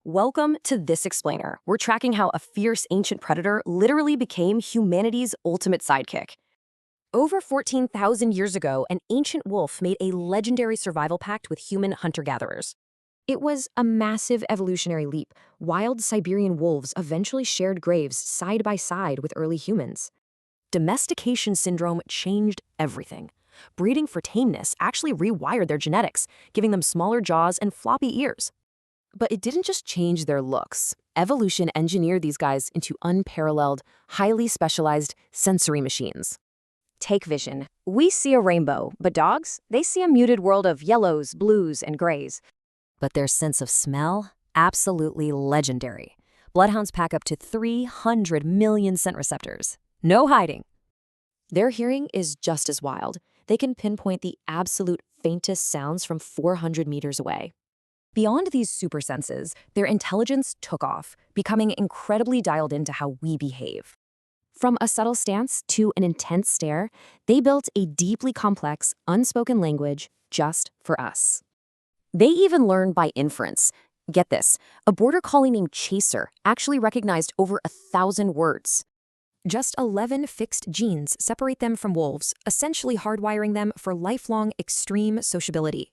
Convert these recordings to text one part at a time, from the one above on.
Welcome to This Explainer. We're tracking how a fierce ancient predator literally became humanity's ultimate sidekick. Over 14,000 years ago, an ancient wolf made a legendary survival pact with human hunter-gatherers. It was a massive evolutionary leap. Wild Siberian wolves eventually shared graves side by side with early humans. Domestication syndrome changed everything. Breeding for tameness actually rewired their genetics, giving them smaller jaws and floppy ears. But it didn't just change their looks. Evolution engineered these guys into unparalleled, highly specialized sensory machines. Take vision. We see a rainbow, but dogs, they see a muted world of yellows, blues, and grays. But their sense of smell? Absolutely legendary. Bloodhounds pack up to 300 million scent receptors. No hiding. Their hearing is just as wild. They can pinpoint the absolute faintest sounds from 400 meters away. Beyond these super senses, their intelligence took off, becoming incredibly dialed into how we behave. From a subtle stance to an intense stare, they built a deeply complex, unspoken language just for us. They even learned by inference. Get this, a border collie named Chaser actually recognized over 1,000 words. Just 11 fixed genes separate them from wolves, essentially hardwiring them for lifelong extreme sociability.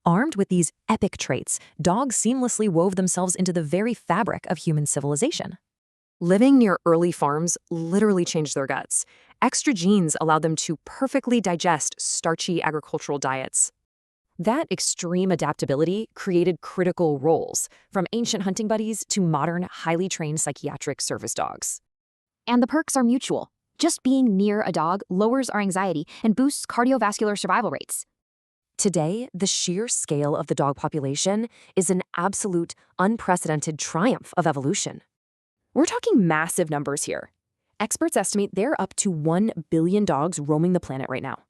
Armed with these epic traits, dogs seamlessly wove themselves into the very fabric of human civilization. Living near early farms literally changed their guts. Extra genes allowed them to perfectly digest starchy agricultural diets. That extreme adaptability created critical roles, from ancient hunting buddies to modern, highly trained psychiatric service dogs. And the perks are mutual. Just being near a dog lowers our anxiety and boosts cardiovascular survival rates. Today, the sheer scale of the dog population is an absolute, unprecedented triumph of evolution. We're talking massive numbers here. Experts estimate there are up to 1 billion dogs roaming the planet right now.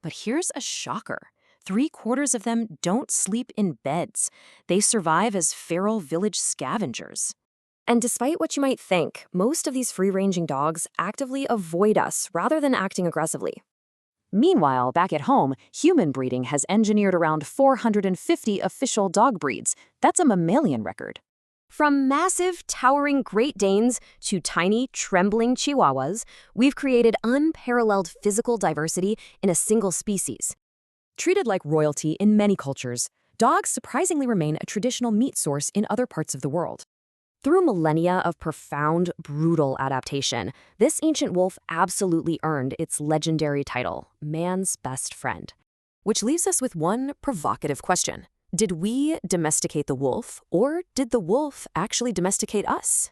But here's a shocker. 3/4 of them don't sleep in beds. They survive as feral village scavengers. And despite what you might think, most of these free-ranging dogs actively avoid us rather than acting aggressively. Meanwhile, back at home, human breeding has engineered around 450 official dog breeds. That's a mammalian record. From massive, towering Great Danes to tiny, trembling Chihuahuas, we've created unparalleled physical diversity in a single species. Treated like royalty in many cultures, dogs surprisingly remain a traditional meat source in other parts of the world. Through millennia of profound, brutal adaptation, this ancient wolf absolutely earned its legendary title, man's best friend. Which leaves us with one provocative question. Did we domesticate the wolf, or did the wolf actually domesticate us?